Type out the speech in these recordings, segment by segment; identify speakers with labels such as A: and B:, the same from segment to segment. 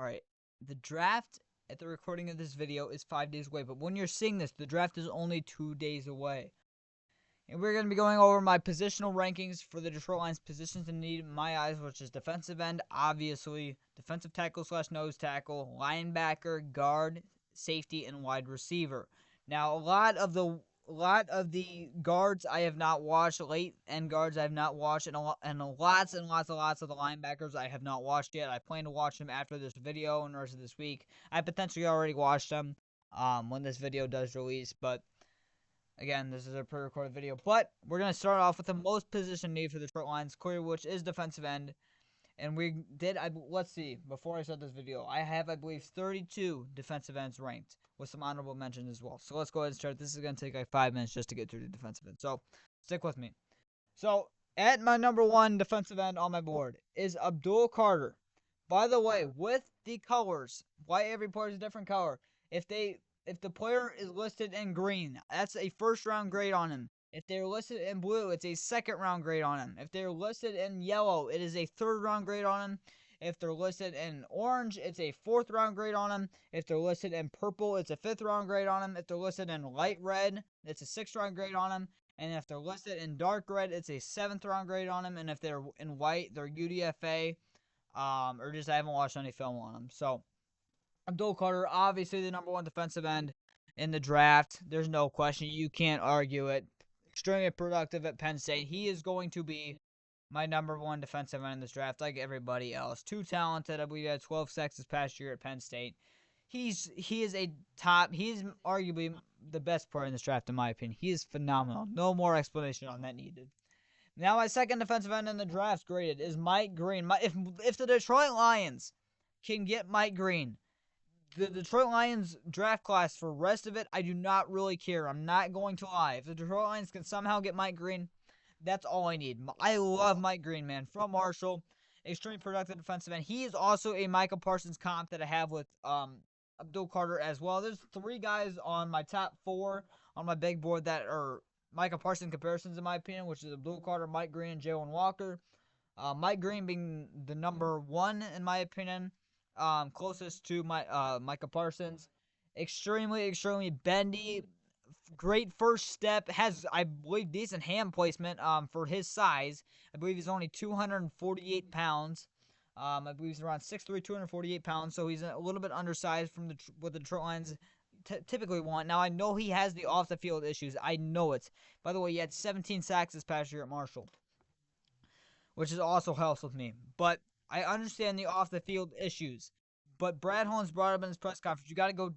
A: Alright, the draft at the recording of this video is 5 days away, but when you're seeing this, the draft is only 2 days away. And we're going to be going over my positional rankings for the Detroit Lions positions in need in my eyes, which is defensive end, obviously, defensive tackle / nose tackle, linebacker, guard, safety, and wide receiver. Now, a lot of the guards I have not watched, late end guards I have not watched, and lots and lots of the linebackers I have not watched yet. I plan to watch them after this video and the rest of this week. I potentially already watched them when this video does release, but again, this is a pre-recorded video. But we're going to start off with the most position need for the Detroit Lions, clear, which is defensive end. And let's see, before I start this video, I have, I believe, 32 defensive ends ranked, with some honorable mentions as well. So let's go ahead and start. This is going to take like 5 minutes just to get through the defensive end. So stick with me. So at my number 1 defensive end on my board is Abdul Carter. By the way, with the colors, why every player is a different color. If the player is listed in green, that's a first round grade on him. If they're listed in blue, it's a second round grade on him. If they're listed in yellow, it is a third round grade on him. If they're listed in orange, it's a fourth round grade on him. If they're listed in purple, it's a fifth round grade on him. If they're listed in light red, it's a sixth round grade on him. And if they're listed in dark red, it's a seventh round grade on him. And if they're in white, they're UDFA, or just I haven't watched any film on them. So Abdul Carter, obviously the number 1 defensive end in the draft. There's no question. You can't argue it. Extremely productive at Penn State. He is going to be my number 1 defensive end in this draft, like everybody else. Too talented. I believe he had 12 sacks this past year at Penn State. He is arguably the best player in this draft, in my opinion. He is phenomenal. No more explanation on that needed. Now, my second defensive end in the draft graded is Mike Green. If the Detroit Lions can get Mike Green, the Detroit Lions draft class for the rest of it, I do not really care. I'm not going to lie. If the Detroit Lions can somehow get Mike Green, that's all I need. I love Mike Green, man. From Marshall, extremely productive defensive end. He is also a Micah Parsons comp that I have with Abdul Carter as well. There's 3 guys on my top 4 on my big board that are Micah Parsons comparisons, in my opinion, which is Abdul Carter, Mike Green, and Jalen Walker. Mike Green being the number 1, in my opinion. Closest to Micah Parsons. Extremely bendy. Great first step. Has, I believe, decent hand placement for his size. I believe he's only 248 pounds. I believe he's around 6'3", 248 pounds. So he's a little bit undersized from what the Detroit Lions typically want. Now, I know he has the off-the-field issues. I know it. By the way, he had 17 sacks this past year at Marshall, which is also helps with me. But I understand the off-the-field issues, but Brad Holmes brought up in his press conference, you got to go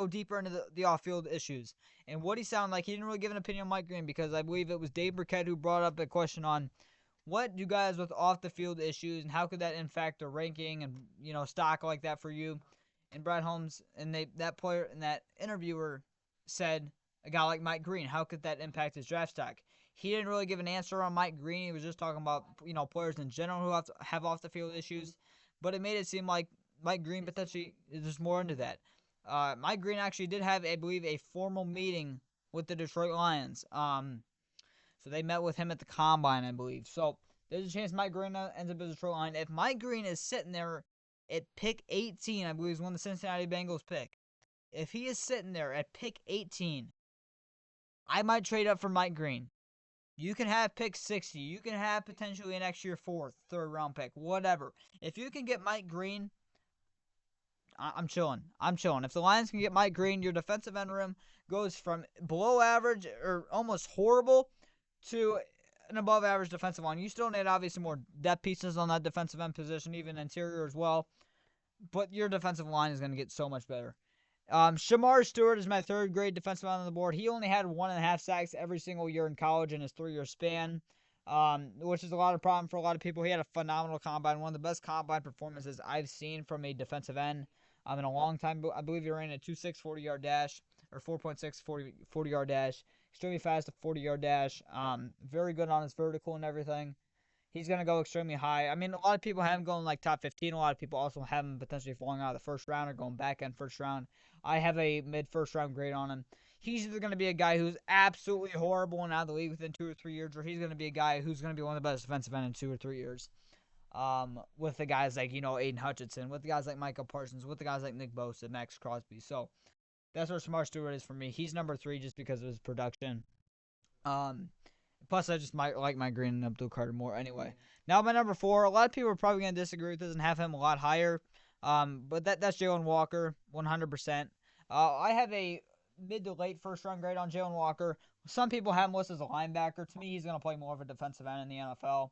A: deeper into the off-field issues. And what he sounded like, he didn't really give an opinion on Mike Green, because I believe it was Dave Burkett who brought up a question on what do guys with off-the-field issues and how could that impact their ranking and, stock like that for you. And Brad Holmes and that interviewer said, a guy like Mike Green, how could that impact his draft stock? He didn't really give an answer on Mike Green. He was just talking about, players in general who have off-the-field issues. But it made it seem like Mike Green potentially is more into that. Mike Green actually did have, I believe, a formal meeting with the Detroit Lions. So they met with him at the Combine, I believe. So there's a chance Mike Green ends up as a Detroit Lion. If Mike Green is sitting there at pick 18, I believe is when the Cincinnati Bengals pick. If he is sitting there at pick 18, I might trade up for Mike Green. You can have pick 60. You can have potentially an extra 4th, 3rd round pick, whatever. If you can get Mike Green, I'm chilling. If the Lions can get Mike Green, your defensive end room goes from below average or almost horrible to an above average defensive line. You still need obviously more depth pieces on that defensive end position, even interior as well. But your defensive line is going to get so much better. Shamar Stewart is my 3rd grade defensive end on the board. He only had 1.5 sacks every single year in college in his 3-year span, which is a lot of problem for a lot of people. He had a phenomenal combine, one of the best combine performances I've seen from a defensive end in a long time. I believe he ran a 2.6 40-yard dash, or 4.6 40-yard dash. Extremely fast 40-yard dash. Very good on his vertical and everything. He's going to go extremely high. I mean, a lot of people have him going like top 15. A lot of people also have him potentially falling out of the first round or going back end first round. I have a mid-first round grade on him. He's either going to be a guy who's absolutely horrible and out of the league within 2 or 3 years, or he's going to be a guy who's going to be one of the best defensive ends in 2 or 3 years. with the guys like, Aiden Hutchinson, with the guys like Michael Parsons, with the guys like Nick Bosa, Max Crosby. So that's where Shamar Stewart is for me. He's number 3 just because of his production. Um, Plus, I just might like my Green and Abdul Carter more anyway. Now, my number 4, a lot of people are probably going to disagree with this and have him a lot higher. But that's Jalen Walker, 100%. I have a mid to late first round grade on Jalen Walker. Some people have him listed as a linebacker. To me, he's going to play more of a defensive end in the NFL.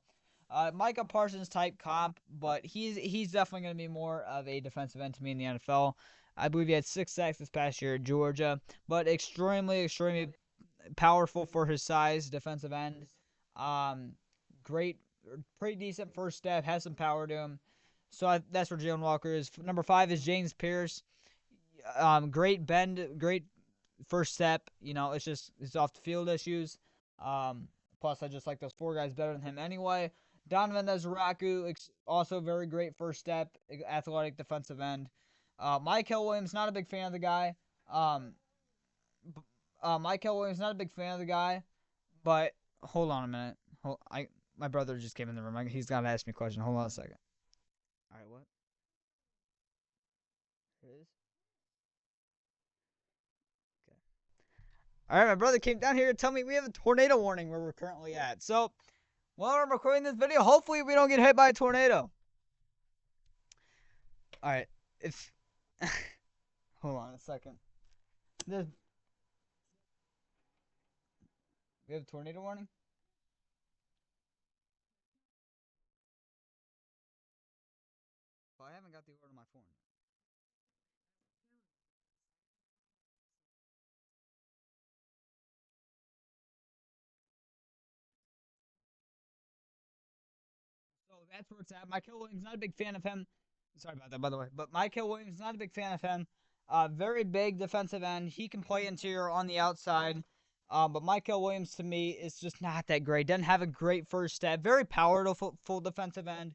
A: Micah Parsons type comp, but he's definitely going to be more of a defensive end to me in the NFL. I believe he had 6 sacks this past year at Georgia, but extremely powerful for his size, defensive end. Great, pretty decent first step, has some power to him. So that's where Jalen Walker is. Number 5 is James Pierce. Great bend, great first step. It's just it's off the field issues. Plus, I just like those 4 guys better than him anyway. Donovan Ezraku, also very great first step, athletic defensive end. Michael Williams, not a big fan of the guy. Michael Williams, not a big fan of the guy, but hold on a minute. My brother just came in the room. He's got to ask me a question. Hold on a second. All right, what? It is? Okay. All right, my brother came down here to tell me we have a tornado warning where we're currently at. So, while I'm recording this video, hopefully we don't get hit by a tornado. All right, hold on a second. We have a tornado warning? Well, I haven't got the alert on my phone. So that's where it's at. Michael Williams, not a big fan of him. Sorry about that, by the way. But Michael Williams, not a big fan of him. Very big defensive end. He can play interior on the outside. But Michael Williams, to me, is just not that great. Doesn't have a great first step. Very powerful full defensive end.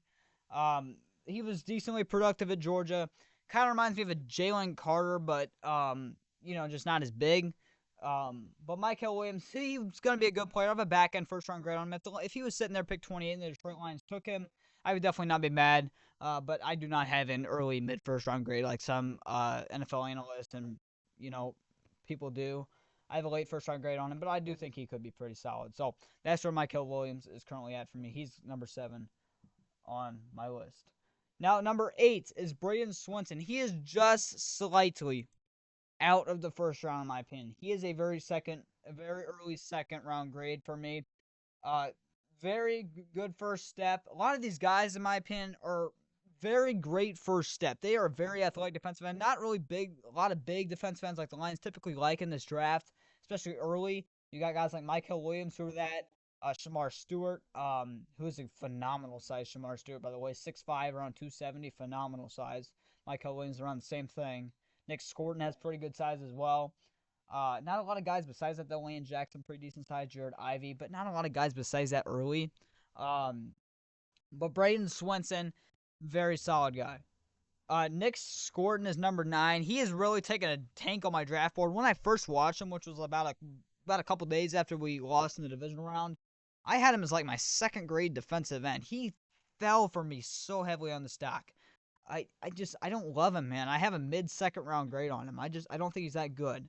A: He was decently productive at Georgia. Kind of reminds me of a Jalen Carter, but, just not as big. But Michael Williams, he's going to be a good player. I have a back-end first-round grade on him. If he was sitting there pick 28 and the Detroit Lions took him, I would definitely not be mad. But I do not have an early mid-first-round grade like some NFL analysts and, people do. I have a late first-round grade on him, but I do think he could be pretty solid. So that's where Michael Williams is currently at for me. He's number 7 on my list. Now, number 8 is Braden Swenson. He is just slightly out of the first round, in my opinion. He is a very early second round grade for me. Very good first step. A lot of these guys, in my opinion, are very great first step. They are very athletic defensive end. Not really big, a lot of big defensive ends like the Lions typically like in this draft, especially early. You got guys like Michael Williams who are that. Shamar Stewart, who is a phenomenal size. Shamar Stewart, by the way, 6'5", around 270, phenomenal size. Michael Williams around the same thing. Nick Scorton has pretty good size as well. Not a lot of guys besides that, though. Lane Jackson, pretty decent size. Jared Ivey, but not a lot of guys besides that early. But Braden Swenson, very solid guy. Nick Scorton is number 9. He has really taken a tank on my draft board. When I first watched him, which was about a couple days after we lost in the divisional round, I had him as like my second grade defensive end. He fell for me so heavily on the stock. I don't love him, man. I have a mid-second round grade on him. I don't think he's that good.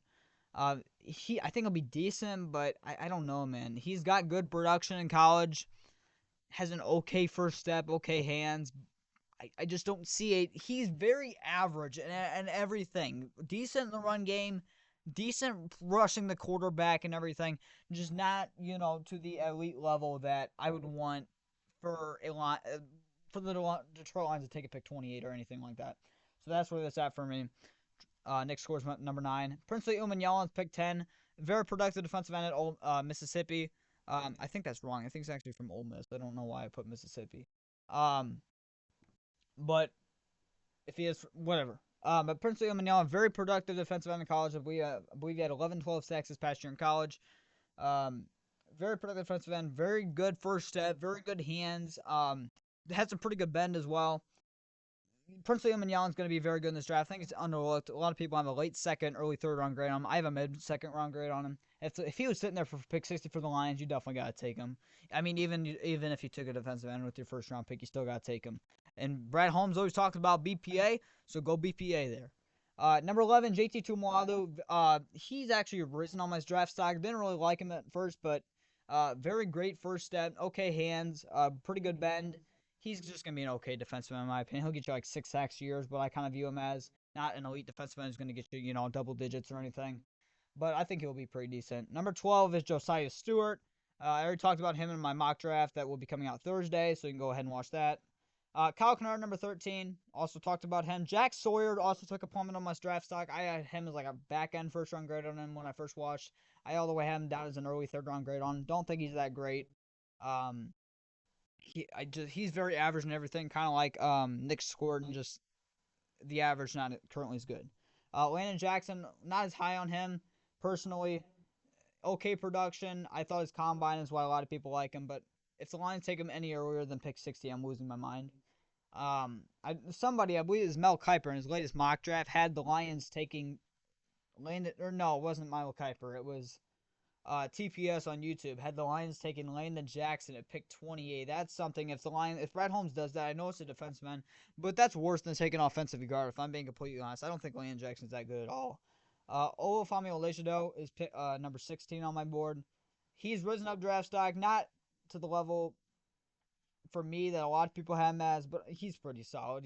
A: I think he'll be decent, but I don't know, man. He's got good production in college. Has an okay first step, okay hands. I just don't see it. He's very average and everything. Decent in the run game, decent rushing the quarterback and everything. Just not, to the elite level that I would want for the Detroit Lions to take a pick 28 or anything like that. So that's where that's at for me. Nick scores number 9. Princely Umanyalan's pick 10. Very productive defensive end at Mississippi. I think that's wrong. I think it's actually from Ole Miss. I don't know why I put Mississippi. But if he is, whatever. But Princely Umanyalan, very productive defensive end in college. I believe he had 11-12 sacks this past year in college. Very productive defensive end. Very good first step. Very good hands. Had some pretty good bend as well. Prince William Allen's going to be very good in this draft. I think it's underlooked. A lot of people have a late second, early third round grade on him. I have a mid second round grade on him. If he was sitting there for pick 60 for the Lions, you definitely got to take him. I mean, even if you took a defensive end with your first round pick, you still got to take him. And Brad Holmes always talks about BPA, so go BPA there. Number 11, JT Tuimoloau. He's actually risen on my draft stock. Didn't really like him at first, but very great first step. Okay hands. Pretty good bend. He's just going to be an okay defenseman in my opinion. He'll get you like 6 sacks a year, but I kind of view him as not an elite defenseman who's going to get you, double digits or anything. But I think he'll be pretty decent. Number 12 is Josiah Stewart. I already talked about him in my mock draft that will be coming out Thursday, so you can go ahead and watch that. Kyle Kennard, number 13, also talked about him. Jack Sawyer also took a plummet on my draft stock. I had him as like a back-end first-round grade on him when I first watched. I all the way had him down as an early third-round grade on him. Don't think he's that great. He's very average and everything, kind of like Nick Gordon, just the average not currently is good. Landon Jackson, not as high on him personally. Okay production. I thought his combine is why a lot of people like him, but if the Lions take him any earlier than pick 60, I'm losing my mind. I believe it was Mel Kiper in his latest mock draft, had the Lions taking Landon, or no, it wasn't Mel Kiper. It was TPS on YouTube, had the Lions taking Landon Jackson at pick 28. That's something. If Brad Holmes does that, I know it's a defenseman, but that's worse than taking offensive guard. If I'm being completely honest, I don't think Landon Jackson's that good at all. Olufemi Olejado is number 16 on my board. He's risen up draft stock, not to the level for me that a lot of people have him as, but he's pretty solid,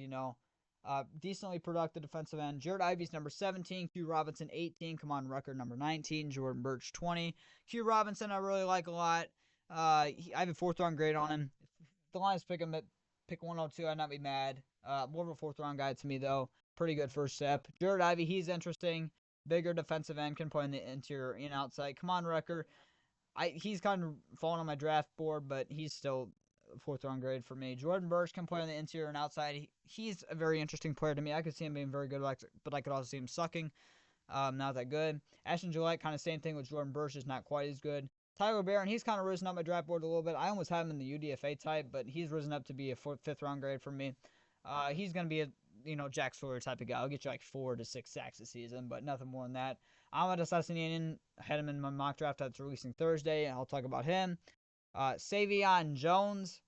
A: decently productive defensive end. Jared Ivey's number 17, Q Robinson 18, come on record number 19, Jordan Birch 20. Q Robinson I really like a lot. I have a 4th round grade on him. If the Lions pick him at pick 102, I'd not be mad. More of a 4th round guy to me though. Pretty good first step. Jared Ivey, he's interesting. Bigger defensive end, can play in the interior and outside. Come on record. He's kind of fallen on my draft board, but he's still 4th round grade for me. Jordan Birch can play on the interior and outside. He's a very interesting player to me. I could see him being very good, but I could also see him sucking. Not that good. Ashton Gillette, kind of same thing with Jordan Birch, is not quite as good. Tyler Barron, he's kind of risen up my draft board a little bit. I almost had him in the UDFA type, but he's risen up to be a 5th round grade for me. He's going to be a Jack Sawyer type of guy. I'll get you like 4 to 6 sacks a season, but nothing more than that. Ahmad Assassinian, had him in my mock draft that's releasing Thursday. I'll talk about him. Savion Jones,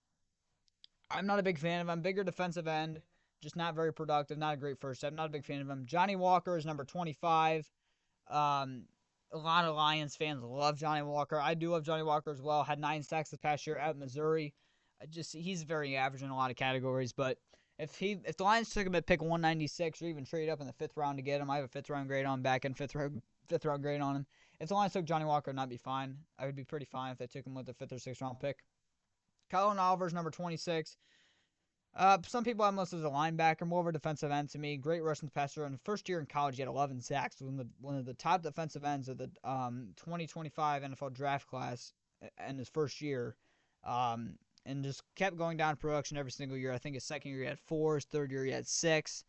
A: I'm not a big fan of him. Bigger defensive end, just not very productive, not a great first step. Not a big fan of him. Johnny Walker is number 25. A lot of Lions fans love Johnny Walker. I do love Johnny Walker as well. Had 9 sacks this past year at Missouri. He's very average in a lot of categories, but if the Lions took him at pick 196 or even trade up in the 5th round to get him, I have a 5th round grade on him, back in 5th round grade on him. If the Lions took Johnny Walker, I'd be fine. I would be pretty fine if they took him with the 5th or 6th round pick. Colin Oliver's number 26. Some people have him listed as a linebacker, more of a defensive end to me. Great rushing passer. In the first year in college, he had 11 sacks. One of the top defensive ends of the 2025 NFL draft class in his first year. And just kept going down in production every single year. I think his second year he had 4, his third year he had 6.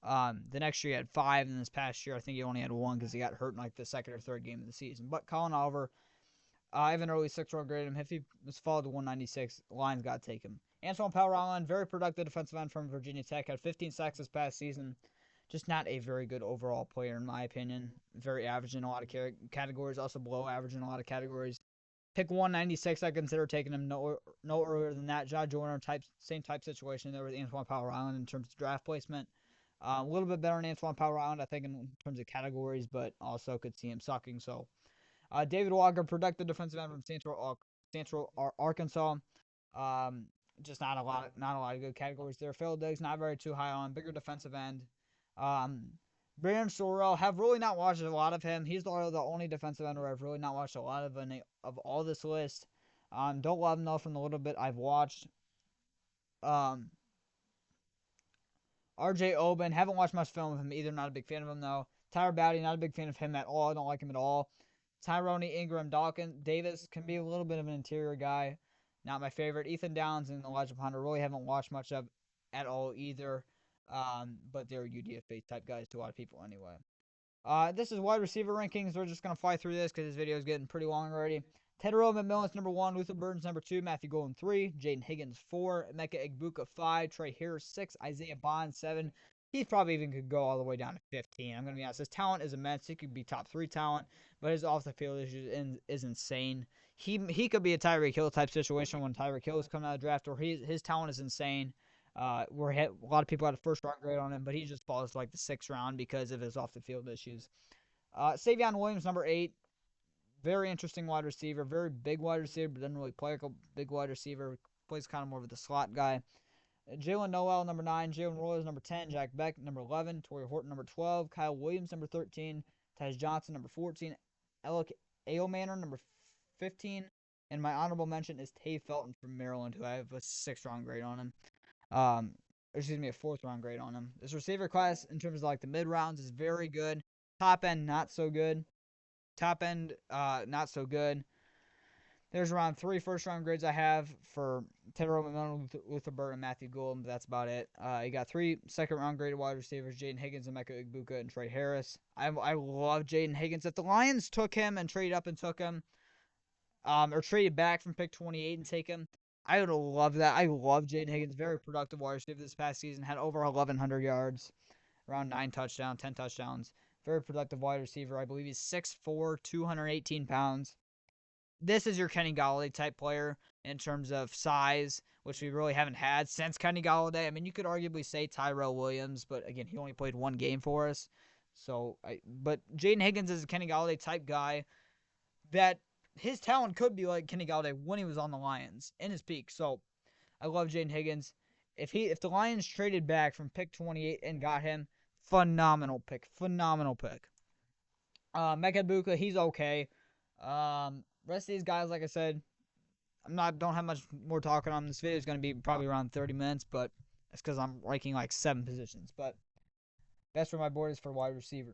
A: The next year he had 5, and this past year I think he only had 1 because he got hurt in like the second or third game of the season. But Colin Oliver, I have an early 6th round grade him. If he was followed to 196, Lions got to take him. Antoine Powell-Ryland, very productive defensive end from Virginia Tech, had 15 sacks this past season. Just not a very good overall player in my opinion. Very average in a lot of categories, also below average in a lot of categories. Pick 196, I consider taking him no earlier than that. John Joyner, same type situation there with Antoine Powell-Ryland in terms of draft placement. A little bit better than Antoine Powell-Ryland, I think, in terms of categories, but also could see him sucking. So, David Walker, productive defensive end from Central Arkansas. Just not a lot of good categories there. Phil Diggs, not very too high on. Bigger defensive end. Brandon Sorrell, have really not watched a lot of him. He's the only defensive end where I've really not watched a lot of all this list. Don't love him though from the little bit I've watched. RJ Oben, haven't watched much film of him either. Not a big fan of him though. Tyler Bowdy, not a big fan of him at all. I don't like him at all. Tyrone Ingram Davis can be a little bit of an interior guy. Not my favorite. Ethan Downs and Elijah Ponder really haven't watched much of at all either. But they're UDFA type guys to a lot of people anyway. This is wide receiver rankings. We're just going to fly through this because this video is getting pretty long already. Tedero McMillan's number 1, Luther Burns number 2, Matthew Golden 3, Jaden Higgins 4, Emeka Egbuka 5, Trey Harris 6, Isaiah Bond 7. He probably even could go all the way down to 15. I'm going to be honest. His talent is immense. He could be top 3 talent, but his off the field is insane. He could be a Tyreek Hill type situation when Tyreek Hill is coming out of the draft, or his talent is insane. A lot of people had a first round grade on him, but he just falls to like the 6th round because of his off the field issues. Savion Williams, number 8. Very interesting wide receiver. Very big wide receiver, but doesn't really play like a big wide receiver. Plays kind of more of the slot guy. Jalen Noel, number 9. Jalen Royals, number 10. Jack Beck, number 11. Torrey Horton, number 12. Kyle Williams, number 13. Taj Johnson, number 14. Alec Ailmanor, number 15. And my honorable mention is Tay Felton from Maryland, who I have a 6th round grade on him. A 4th round grade on him. This receiver class, in terms of like the mid rounds, is very good. Top end, not so good. Top end, not so good. There's around 3 first round grades I have for Tedero McMillan, Luther Burton, and Matthew Golden, but that's about it. You got 3 second round graded wide receivers, Jaden Higgins, Emeka Egbuka, and Trey Harris. I love Jaden Higgins. If the Lions took him and traded up and took him, or traded back from pick 28 and take him, I would love that. I love Jaden Higgins. Very productive wide receiver this past season. Had over 1,100 yards, around 9 touchdowns, 10 touchdowns. Very productive wide receiver. I believe he's 6'4", 218 pounds. This is your Kenny Golladay type player in terms of size, which we really haven't had since Kenny Golladay. I mean, you could arguably say Tyrell Williams, but again, he only played 1 game for us. But Jaden Higgins is a Kenny Golladay type guy that his talent could be like Kenny Golladay when he was on the Lions in his peak. So I love Jaden Higgins. If the Lions traded back from pick 28 and got him, phenomenal pick. Mecca Egbuka, he's okay. Rest of these guys, like I said, don't have much more talking on. This video is going to be probably around 30 minutes, but that's because I'm ranking like 7 positions. But that's where my board is for wide receiver.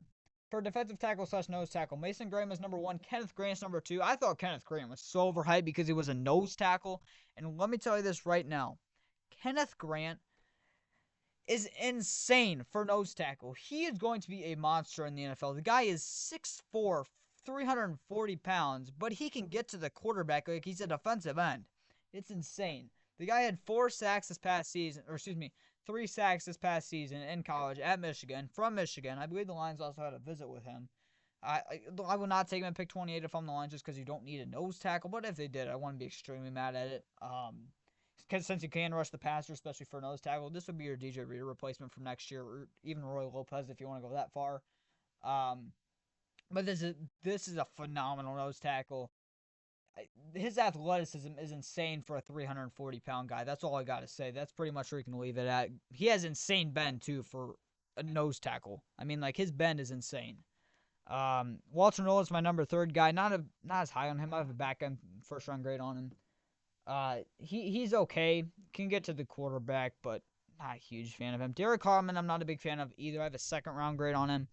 A: For defensive tackle / nose tackle, Mason Graham is number 1. Kenneth Grant's number 2. I thought Kenneth Grant was so overhyped because he was a nose tackle. And let me tell you this right now. Kenneth Grant is insane for nose tackle. He is going to be a monster in the NFL. The guy is 6'4", 340 pounds, but he can get to the quarterback like he's a defensive end. It's insane. The guy had 3 sacks this past season in college at Michigan, from Michigan. I believe the Lions also had a visit with him. I would not take him at pick 28 if I'm the Lions just because you don't need a nose tackle, but if they did, I wouldn't be extremely mad at it. Because since you can rush the passer, especially for a nose tackle, this would be your DJ Reader replacement for next year, or even Roy Lopez if you want to go that far. But this is a phenomenal nose tackle. His athleticism is insane for a 340-pound guy. That's all I got to say. That's pretty much where you can leave it at. He has insane bend, too, for a nose tackle. I mean, like, his bend is insane. Walter Nolan's my number 3 guy. Not as high on him. I have a back-end first-round grade on him. He's okay. Can get to the quarterback, but not a huge fan of him. Derek Harmon, I'm not a big fan of either. I have a 2nd-round grade on him.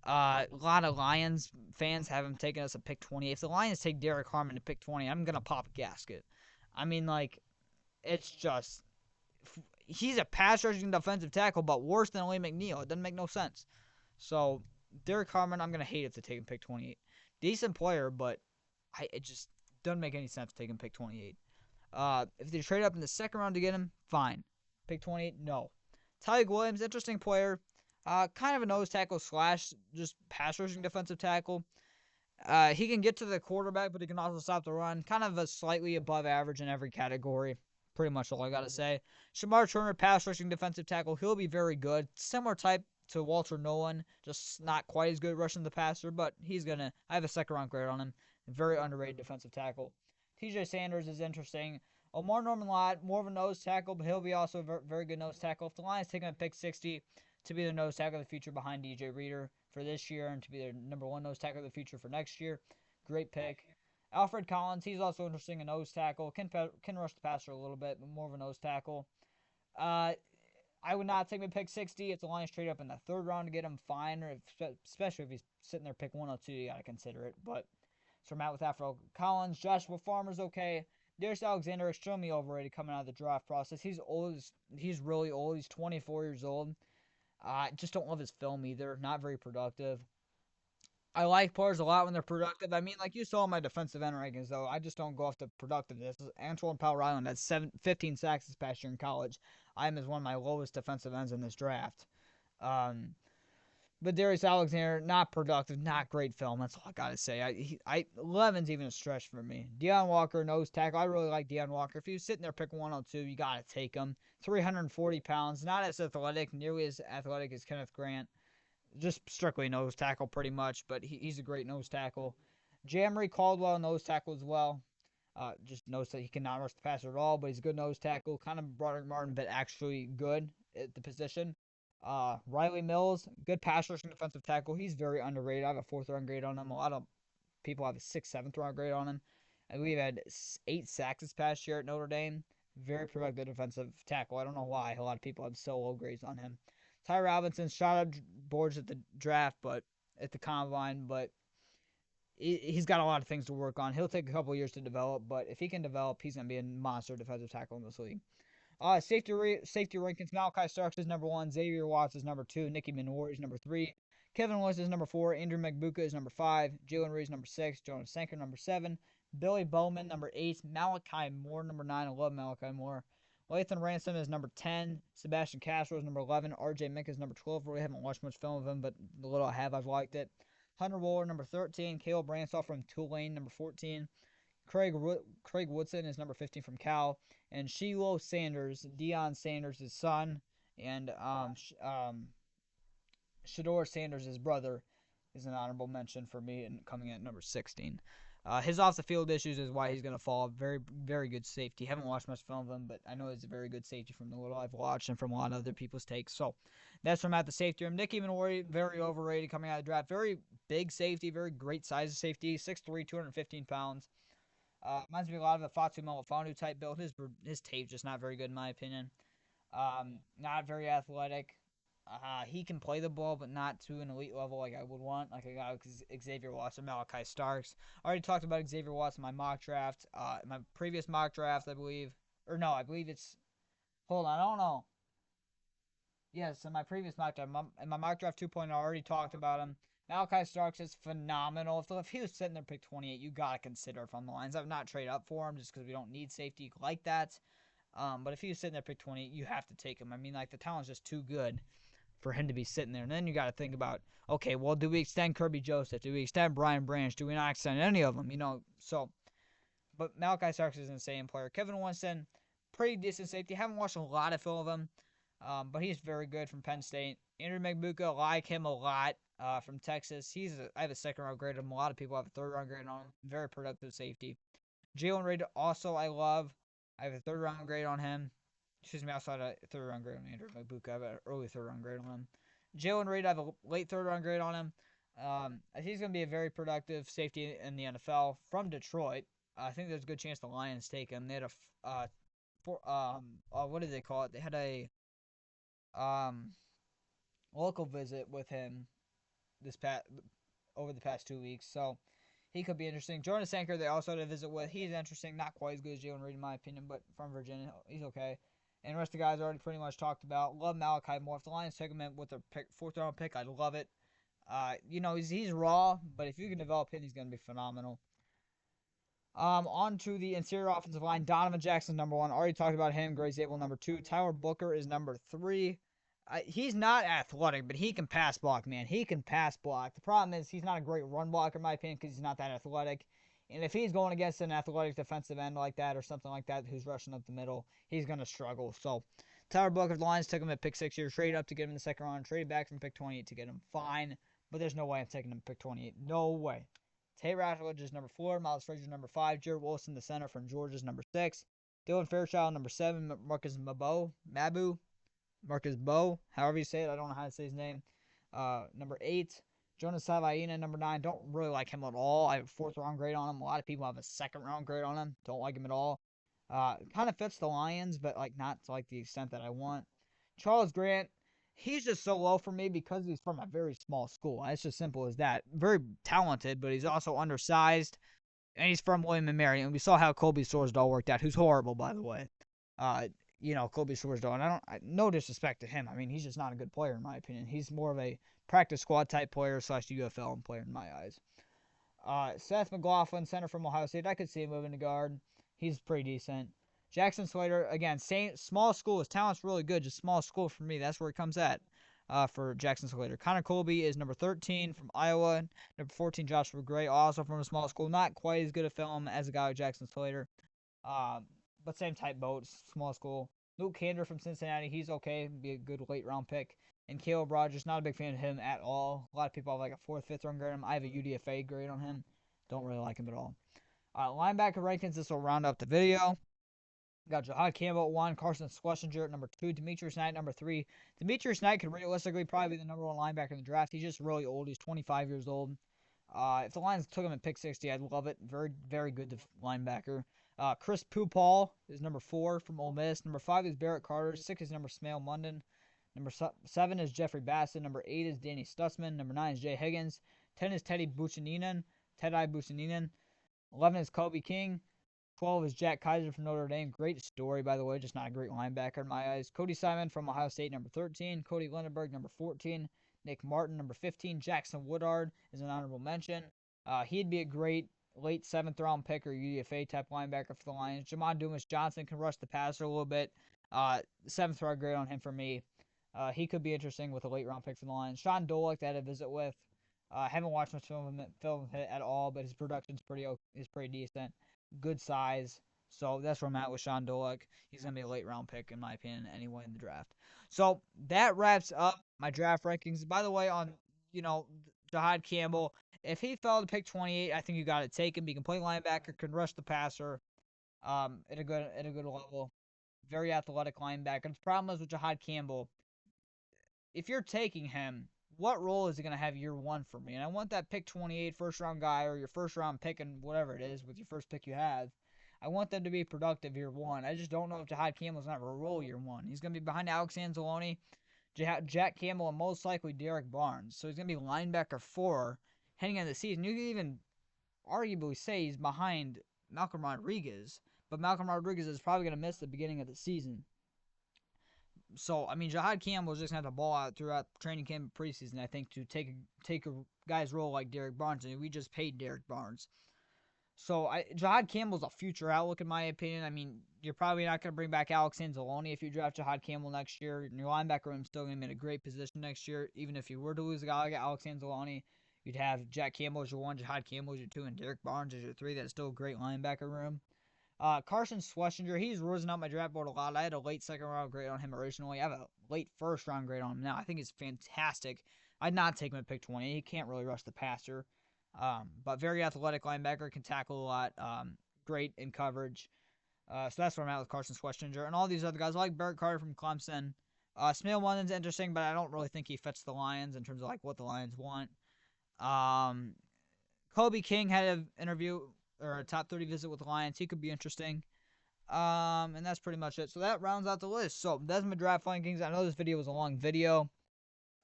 A: A lot of Lions fans have him taking us at pick 20. If the Lions take Derek Harmon at pick 20, I'm going to pop a gasket. I mean, like, it's just, he's a pass-rushing defensive tackle, but worse than Lee McNeil. It doesn't make no sense. So, Derek Harmon, I'm going to hate if they take him pick 28. Decent player, but it just doesn't make any sense to take him pick 28. If they trade up in the 2nd round to get him, fine. Pick 28, no. Tyreek Williams, interesting player. Kind of a nose tackle / just pass rushing defensive tackle. He can get to the quarterback, but he can also stop the run. Kind of a slightly above average in every category. Pretty much all I got to say. Shamar Turner, pass rushing defensive tackle. He'll be very good. Similar type to Walter Nolan. Just not quite as good rushing the passer, but I have a 2nd-round grade on him. Very underrated defensive tackle. TJ Sanders is interesting. Omar Norman-Lott, more of a nose tackle, but he'll be also a very good nose tackle. If the Lions take him at pick 60 to be the nose tackle of the future behind DJ Reader for this year and to be their number 1 nose tackle of the future for next year, great pick. Alfred Collins, he's also interesting, a nose tackle. Can rush the passer a little bit, but more of a nose tackle. I would not take him at pick 60. If the Lions trade up in the 3rd round to get him, fine. Or especially if he's sitting there pick 102, you got to consider it. But so I'm out with Alfred Collins. Joshua Farmer's okay. Darius Alexander, extremely overrated coming out of the draft process. He's old. He's really old. He's 24 years old. Just don't love his film either. Not very productive. I like players a lot when they're productive. I mean, like you saw my defensive end rankings, though. I just don't go off the productiveness. Antoine Powell Ryland had 15 sacks this past year in college. I am as one of my lowest defensive ends in this draft. Um, but Darius Alexander, not productive, not great film. That's all I gotta say. 11's even a stretch for me. Deion Walker, nose tackle. I really like Deion Walker. If he was sitting there picking 102, you gotta take him. 340 pounds, not as athletic, nearly as athletic as Kenneth Grant. Just strictly nose tackle, pretty much. But he's a great nose tackle. Jamry Caldwell, nose tackle as well. Just notice that he cannot rush the passer at all, but he's a good nose tackle. Kind of Broderick Martin, but actually good at the position. Riley Mills, good pass rushing defensive tackle. He's very underrated. I have a 4th-round grade on him. A lot of people have a 6th, 7th-round grade on him. And we've had 8 sacks this past year at Notre Dame. Very productive defensive tackle. I don't know why a lot of people have so low grades on him. Ty Robinson shot up boards at the draft, but at the combine, but he's got a lot of things to work on. He'll take a couple years to develop, but if he can develop, he's going to be a monster defensive tackle in this league. Safety rankings: Malachi Starks is number 1, Xavier Watts is number 2, Nicky Minori is number 3, Kevin Willis is number 4, Andrew Magbuka is number 5, Jalen Reed is number 6, Jonas Sanker number 7, Billy Bowman number 8, Malachi Moore number 9. I love Malachi Moore. Lathan Ransom is number 10, Sebastian Castro is number 11, RJ Mink is number 12. Really haven't watched much film of him, but the little I have, I've liked it. Hunter Wohler, number 13. Caleb Branshaw from Tulane, number 14. Craig Woodson is number 15 from Cal. And Shiloh Sanders, Deion Sanders' son, and Shedeur Sanders' brother, is an honorable mention for me and coming at number 16. His off-the-field issues is why he's going to fall. Very, very good safety. Haven't watched much film of him, but I know he's a very good safety from the little I've watched and from a lot of other people's takes. So that's from at the safety room. Nicky Minori, very overrated coming out of the draft. Very big safety, very great size of safety. 6'3", 215 pounds. Reminds me a lot of a Fatu Melifonwu type build. His tape's just not very good in my opinion. Not very athletic. He can play the ball, but not to an elite level like I would want, like a guy like Xavier Watts or Malachi Starks. I already talked about Xavier Watts in my mock draft. My previous mock draft, I believe. Or no, I believe it's... Hold on, I don't know. Yes, in my previous mock draft. In my mock draft 2.0, I already talked about him. Malachi Starks is phenomenal. If he was sitting there pick 28, you got to consider if on the Lions. I would not trade up for him just because we don't need safety like that. But if he was sitting there pick 28, you have to take him. I mean, like, the talent's just too good for him to be sitting there. And then you got to think about, okay, well, do we extend Kirby Joseph? Do we extend Brian Branch? Do we not extend any of them? So, but Malachi Starks is an insane player. Kevin Winston, pretty decent safety. Haven't watched a lot of film of him, but he's very good from Penn State. Andrew Magbuka, like him a lot from Texas. I have a 2nd-round grade on him. A lot of people have a 3rd-round grade on him. Very productive safety. Jalen Reed also I love. I have a 3rd-round grade on him. Excuse me, also had a 3rd-round grade on Andrew Magbuka. I have an early 3rd-round grade on him. Jalen Reed, I have a late 3rd-round grade on him. He's going to be a very productive safety in the NFL from Detroit. I think there's a good chance the Lions take him. They had what did they call it? They had a local visit with him over the past 2 weeks, so he could be interesting. Jonas Sanker, they also had a visit with. He's interesting, not quite as good as Jalen Reed in my opinion, but from Virginia, he's okay. And the rest of the guys I already pretty much talked about. Love Malachi Moore. If the Lions take him with their 4th-round pick, I'd love it. He's raw, but if you can develop him, he's going to be phenomenal. On to the interior offensive line. Donovan Jackson, number 1. Already talked about him. Greg Zabel, number 2. Tyler Booker is number 3. He's not athletic, but he can pass block, man. He can pass block. The problem is he's not a great run blocker, in my opinion, because he's not that athletic. And if he's going against an athletic defensive end like that or something like that who's rushing up the middle, he's going to struggle. So, Tyler Booker, the Lions took him at pick 6 here. Traded up to get him in the 2nd round. Traded back from pick 28 to get him. Fine. But there's no way I'm taking him at pick 28. No way. Tate Ratledge is number 4. Miles Frazier is number 5. Jared Wilson, the center from Georgia, is number 6. Dylan Fairchild, number 7. Marcus Bow, however you say it. I don't know how to say his name. Number 8. Jonas Savaina, number 9. Don't really like him at all. I have a 4th-round grade on him. A lot of people have a 2nd-round grade on him. Don't like him at all. Kind of fits the Lions, but not to the extent that I want. Charles Grant, he's just so low for me because he's from a very small school. It's just simple as that. Very talented, but he's also undersized. And he's from William & Mary. And we saw how Colby Sorsdahl worked out, who's horrible, by the way. Kobe Swordsdale. And no disrespect to him. I mean, he's just not a good player in my opinion. He's more of a practice squad type player / UFL player in my eyes. Seth McLaughlin, center from Ohio State. I could see him moving to guard. He's pretty decent. Jackson Slater, again, same small school. His talent's really good. Just small school for me. That's where it comes at. For Jackson Slater. Connor Colby is number 13 from Iowa. Number 14, Joshua Gray, also from a small school. Not quite as good a film as a guy like Jackson Slater. But same type boat, small school. Luke Kander from Cincinnati. He's okay. Be a good late round pick. And Caleb Rogers, not a big fan of him at all. A lot of people have like a 4th, 5th round grade on him. I have a UDFA grade on him. Don't really like him at all. Linebacker rankings. This will round up the video. Got Jahad Campbell at 1, Carson Schlesinger at number 2, Demetrius Knight at number 3. Demetrius Knight could realistically probably be the number 1 linebacker in the draft. He's just really old. He's 25 years old. If the Lions took him at pick 60, I'd love it. Very, very good linebacker. Chris Pupal is number 4 from Ole Miss. Number 5 is Barrett Carter. 6 is number Smale Munden. Number 7 is Jeffrey Bassett. Number 8 is Danny Stutzman. Number 9 is Jay Higgins. 10 is Teddy Buchanan. 11 is Kobe King. 12 is Jack Kaiser from Notre Dame. Great story, by the way. Just not a great linebacker in my eyes. Cody Simon from Ohio State, number 13. Cody Lindenberg, number 14. Nick Martin, number 15. Jackson Woodard is an honorable mention. He'd be a great late 7th round pick or UDFA type linebacker for the Lions. Jamon Dumas Johnson can rush the passer a little bit. 7th round grade on him for me. He could be interesting with a late round pick for the Lions. Sean Dolick that I had a visit with. Haven't watched much film at all, but his production's pretty decent. Good size. So that's where I'm at with Sean Dolick. He's going to be a late round pick, in my opinion, anyway in the draft. So that wraps up my draft rankings. By the way, on, Jahad Campbell, if he fell to pick 28, I think you got to take him. He can play linebacker, can rush the passer at a good level. Very athletic linebacker. The problem is with Jahad Campbell, if you're taking him, what role is he going to have year 1 for me? And I want that pick 28 first-round guy or your first-round pick and whatever it is with your first pick you have. I want them to be productive year 1. I just don't know if Jahad Campbell's going to have a role year 1. He's going to be behind Alex Anzalone, Jack Campbell, and most likely Derek Barnes. So he's going to be linebacker 4 heading into the season. You could even arguably say he's behind Malcolm Rodriguez, but Malcolm Rodriguez is probably going to miss the beginning of the season. So, I mean, Jahad Campbell is just going to have to ball out throughout training camp and preseason, I think, to take a guy's role like Derek Barnes. I mean, we just paid Derek Barnes. So, Jahad Campbell's a future outlook, in my opinion. I mean, you're probably not going to bring back Alex Anzalone if you draft Jahad Campbell next year. And your linebacker room is still going to be in a great position next year. Even if you were to lose a guy like Alex Anzalone, you'd have Jack Campbell as your 1, Jahad Campbell as your 2, and Derek Barnes as your 3. That's still a great linebacker room. Carson Schlesinger, he's risen up my draft board a lot. I had a late 2nd round grade on him originally. I have a late 1st round grade on him now. I think he's fantastic. I'd not take him at pick 20. He can't really rush the passer. But very athletic linebacker, can tackle a lot. Great in coverage. So that's where I'm at with Carson Schlesinger. And all these other guys, I like Barrett Carter from Clemson. Smale Munden's interesting, but I don't really think he fits the Lions in terms of like what the Lions want. Kobe King had an interview or a top 30 visit with the Lions. He could be interesting. And that's pretty much it. So that rounds out the list. So that's my draft rankings. I know this video was a long video.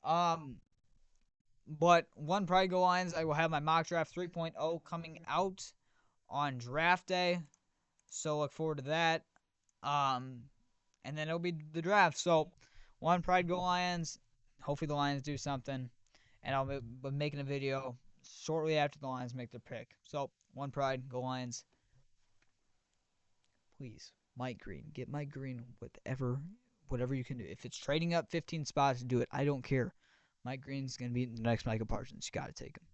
A: But one Pride Go Lions, I will have my mock draft 3.0 coming out on draft day. So look forward to that. And then it'll be the draft. So one Pride Go Lions. Hopefully the Lions do something. And I'll be making a video shortly after the Lions make their pick. So one Pride, Go Lions. Please, Mike Green. Get Mike Green whatever you can do. If it's trading up 15 spots, do it. I don't care. Mike Green's going to be the next Micah Parsons. You got to take him.